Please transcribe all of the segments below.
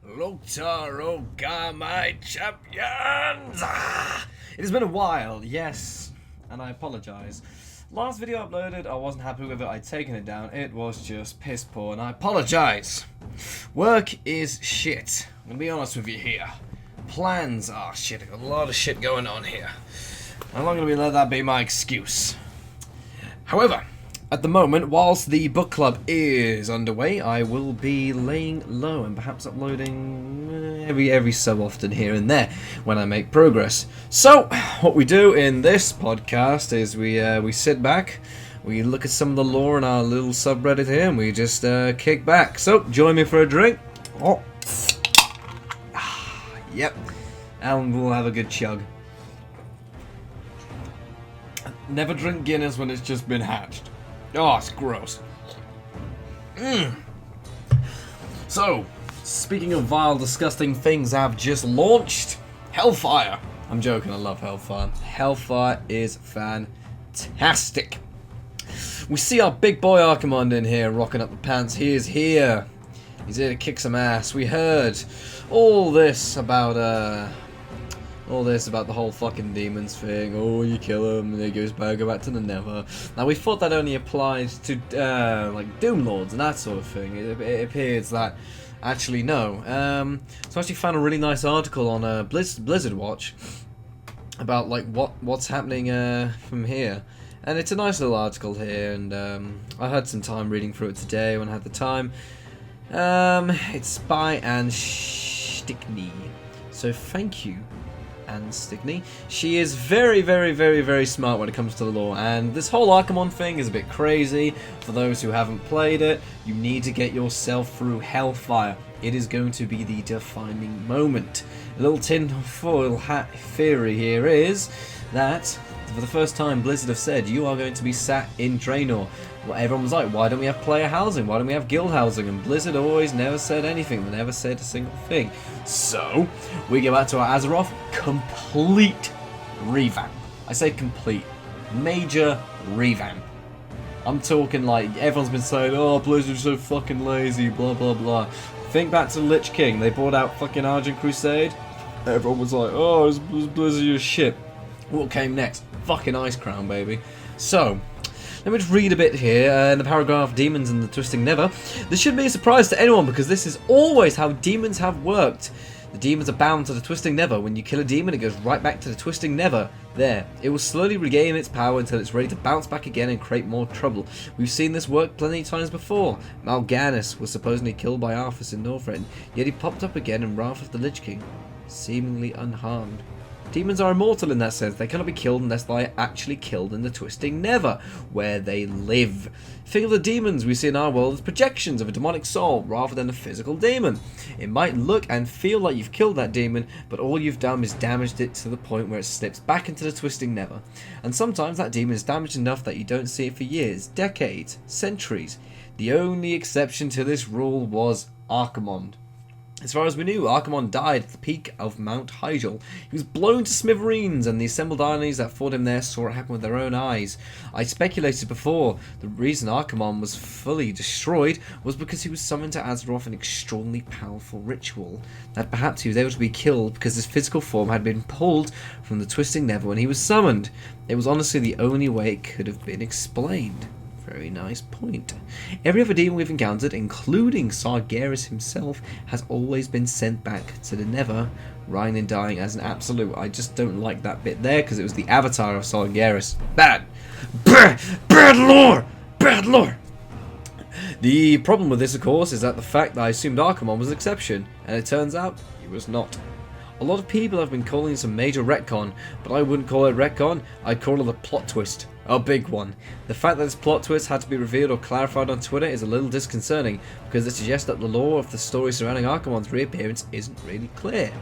Loktar Oga, my champions! It has been a while, yes, and I apologise. Last video uploaded, I wasn't happy with it, I'd taken it down, it was just piss poor, and I apologise. Work is shit, I'm gonna be honest with you here. Plans are shit, I've got a lot of shit going on here. I'm not gonna let that be my excuse. However, at the moment, whilst the book club is underway, I will be laying low and perhaps uploading every so often here and there when I make progress. So, what we do in this podcast is we sit back, we look at some of the lore in our little subreddit here, and we just kick back. So, join me for a drink. Oh, yep, and we'll have a good chug. Never drink Guinness when it's just been hatched. Oh, it's gross. So, speaking of vile, disgusting things I've just launched, Hellfire. I'm joking, I love Hellfire. Hellfire is fantastic. We see our big boy Archimonde in here, rocking up the pants. He is here. He's here to kick some ass. We heard all this about the whole fucking demons thing. Oh, you kill him and he goes back, go back to the Nether. Now, we thought that only applied to like Doom Lords and that sort of thing. It appears that actually no. So I actually found a really nice article on Blizzard Watch about like what's happening from here, and it's a nice little article here. And I had some time reading through it today when I had the time. It's by Anne Stickney, so thank you, Anne Stickney. She is very, very, very, very smart when it comes to the lore, and this whole Archimonde thing is a bit crazy. For those who haven't played it, you need to get yourself through Hellfire. It is going to be the defining moment. A little tinfoil hat theory here is that for the first time Blizzard have said you are going to be sat in Draenor. Well, everyone was like, why don't we have player housing? Why don't we have guild housing? And Blizzard always never said anything. They never said a single thing. So, we go back to our Azeroth. Complete revamp. I say complete. Major revamp. I'm talking like, everyone's been saying, oh, Blizzard's so fucking lazy, blah, blah, blah. Think back to Lich King. They brought out fucking Argent Crusade. Everyone was like, oh, is Blizzard your shit? What came next? Fucking Ice Crown, baby. So, let me just read a bit here in the paragraph, Demons and the Twisting Nether. This shouldn't be a surprise to anyone because this is always how demons have worked. The demons are bound to the Twisting Nether. When you kill a demon, it goes right back to the Twisting Nether. There. It will slowly regain its power until it's ready to bounce back again and create more trouble. We've seen this work plenty of times before. Mal'Ganis was supposedly killed by Arthas in Northrend, yet he popped up again in Wrath of the Lich King, seemingly unharmed. Demons are immortal in that sense. They cannot be killed unless they are actually killed in the Twisting Nether, where they live. Think of the demons we see in our world as projections of a demonic soul, rather than a physical demon. It might look and feel like you've killed that demon, but all you've done is damaged it to the point where it slips back into the Twisting Nether. And sometimes that demon is damaged enough that you don't see it for years, decades, centuries. The only exception to this rule was Archimonde. As far as we knew, Archimonde died at the peak of Mount Hyjal. He was blown to smithereens, and the assembled armies that fought him there saw it happen with their own eyes. I speculated before the reason Archimonde was fully destroyed was because he was summoned to Azeroth in an extraordinarily powerful ritual. That perhaps he was able to be killed because his physical form had been pulled from the Twisting Nether when he was summoned. It was honestly the only way it could have been explained. Very nice point. Every other demon we've encountered, including Sargeras himself, has always been sent back to the Nether, Rhinen dying as an absolute. I just don't like that bit there because it was the avatar of Sargeras. Bad! Bad lore! Bad lore! The problem with this, of course, is that the fact that I assumed Archimonde was an exception, and it turns out he was not. A lot of people have been calling this a major retcon, but I wouldn't call it retcon, I'd call it a plot twist. A big one. The fact that this plot twist had to be revealed or clarified on Twitter is a little disconcerting, because it suggests that the lore of the story surrounding Archimonde's reappearance isn't really clear.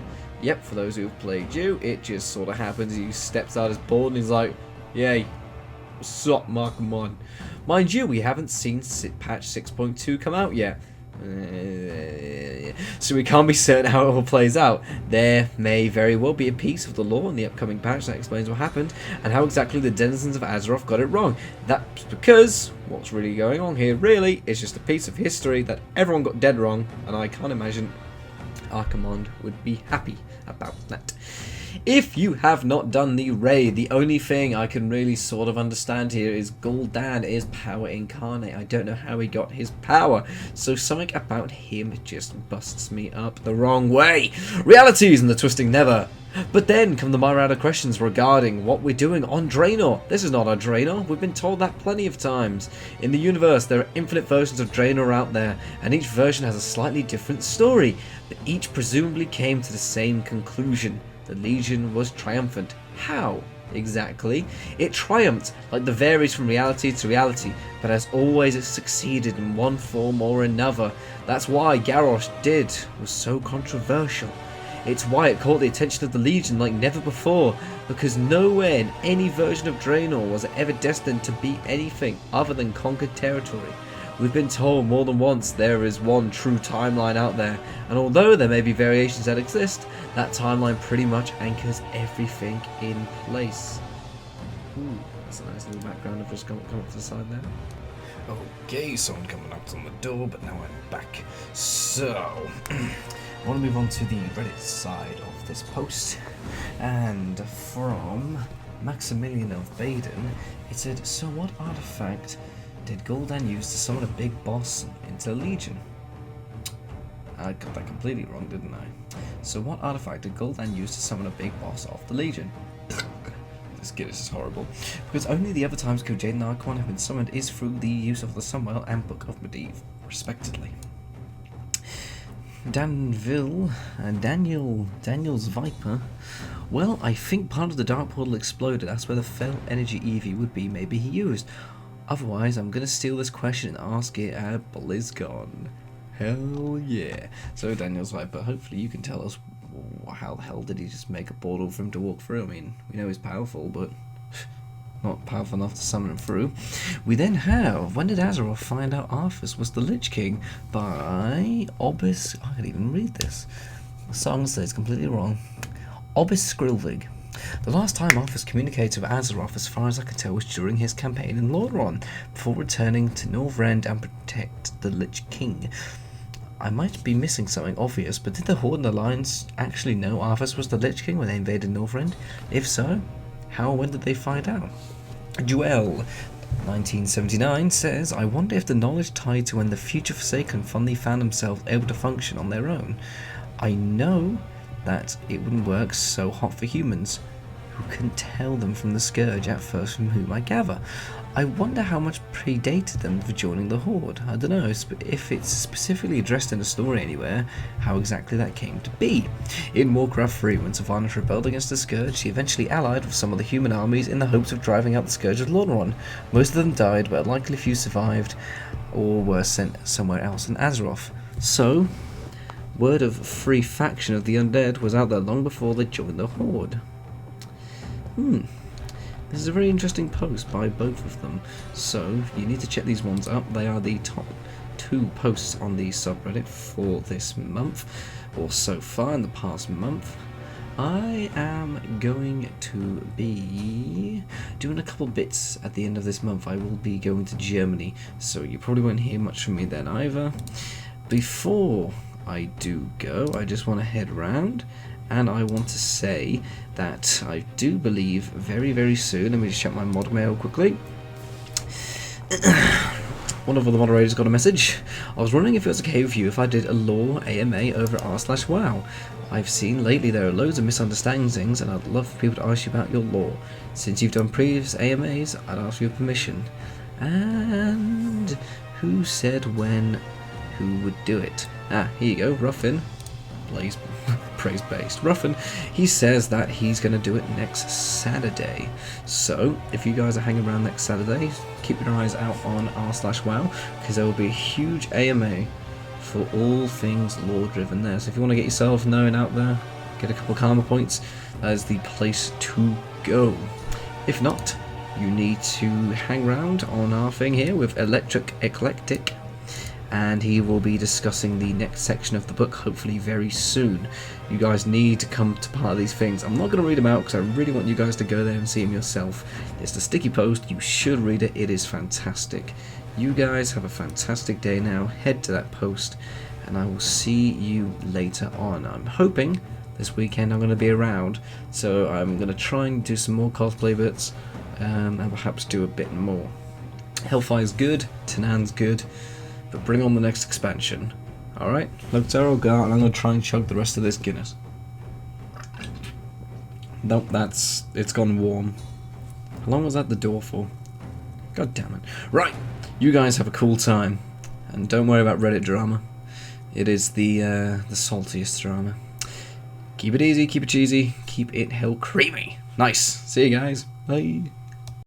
Yep, for those who have played you, it just sort of happens. He steps out his board and he's like, yay, what's up, Archimonde? Mind you, we haven't seen patch 6.2 come out yet. So we can't be certain how it all plays out. There may very well be a piece of the lore in the upcoming patch that explains what happened and how exactly the denizens of Azeroth got it wrong. That's because what's really going on here really is just a piece of history that everyone got dead wrong, and I can't imagine Archimonde would be happy about that. If you have not done the raid, the only thing I can really sort of understand here is Gul'dan is power incarnate. I don't know how he got his power, so something about him just busts me up the wrong way. Realities and the twisting never. But then come the myriad of questions regarding what we're doing on Draenor. This is not our Draenor. We've been told that plenty of times. In the universe, there are infinite versions of Draenor out there, and each version has a slightly different story, but each presumably came to the same conclusion. The Legion was triumphant. How? Exactly. It triumphed, like the varies from reality to reality, but as always it succeeded in one form or another. That's why Garrosh was so controversial. It's why it caught the attention of the Legion like never before, because nowhere in any version of Draenor was it ever destined to be anything other than conquered territory. We've been told more than once there is one true timeline out there, and although there may be variations that exist, that timeline pretty much anchors everything in place. Ooh, that's a nice little background. I've just come up to the side there. Okay, someone coming up on the door, but now I'm back. So, I want to move on to the Reddit side of this post, and from Maximilian of Baden, it said, so what artifact did Gul'dan use to summon a big boss into the Legion? I got that completely wrong, didn't I? So what artifact did Gul'dan use to summon a big boss of the Legion? This is horrible. Because only the other times Kojade and Archon have been summoned is through the use of the Sunwell and Book of Medivh, respectively. Daniel's Viper. Well, I think part of the Dark Portal exploded. That's where the Fell Energy EV would be. Maybe he used. Otherwise, I'm going to steal this question and ask it at BlizzCon. Hell yeah. So, Daniel's Viper, hopefully you can tell us how the hell did he just make a portal for him to walk through. I mean, we know he's powerful, but not powerful enough to summon him through. We then have, when did Azeroth find out Arthas was the Lich King? By Obis, I can't even read this. The song says completely wrong. Obis Skrilvig. The last time Arthas communicated with Azeroth, as far as I can tell, was during his campaign in Lordaeron, before returning to Northrend and protect the Lich King. I might be missing something obvious, but did the Horde and Alliance actually know Arthas was the Lich King when they invaded Northrend? If so, how and when did they find out? Joel 1979 says, I wonder if the knowledge tied to when the future Forsaken finally found themselves able to function on their own. I know that it wouldn't work so hot for humans, who couldn't tell them from the Scourge at first, from whom I gather. I wonder how much predated them for joining the Horde. I don't know if it's specifically addressed in the story anywhere, how exactly that came to be. In Warcraft 3, when Sylvanas rebelled against the Scourge, she eventually allied with some of the human armies in the hopes of driving out the Scourge of Lordaeron. Most of them died, but likely few survived, or were sent somewhere else in Azeroth. So, word of free faction of the undead was out there long before they joined the Horde. This is a very interesting post by both of them, so you need to check these ones up. They are the top 2 posts on the subreddit for this month, or so far in the past month. I am going to be doing a couple bits at the end of this month. I will be going to Germany, so you probably won't hear much from me then either. Before I do go, I just want to head round, and I want to say that I do believe very, very soon, let me just check my mod mail quickly. One of the moderators got a message. I was wondering if it was okay with you if I did a lore AMA over at r/wow. I've seen lately there are loads of misunderstandings, and I'd love for people to ask you about your lore. Since you've done previous AMAs, I'd ask your permission. And who said when, who would do it? Ah, here you go, Ruffin. Praise-based. Ruffin, he says that he's going to do it next Saturday. So, if you guys are hanging around next Saturday, keep your eyes out on r/wow, because there will be a huge AMA for all things lore-driven there. So if you want to get yourself known out there, get a couple of karma points, that is the place to go. If not, you need to hang around on our thing here with Electric Eclectic, and he will be discussing the next section of the book hopefully very soon. You guys need to come to part of these things. I'm not going to read them out because I really want you guys to go there and see them yourself. It's the sticky post, you should read it, it is fantastic. You guys have a fantastic day now, head to that post and I will see you later on. I'm hoping this weekend I'm going to be around, so I'm going to try and do some more cosplay bits, and perhaps do a bit more. Hellfire's good, Tanan's good, but bring on the next expansion. Alright, look, Zero Gar, and I'm going to try and chug the rest of this Guinness. Nope, it's gone warm. How long was that the door for? God damn it. Right, you guys have a cool time, and don't worry about Reddit drama. It is the saltiest drama. Keep it easy, keep it cheesy, keep it hell creamy. Nice. See you guys. Bye.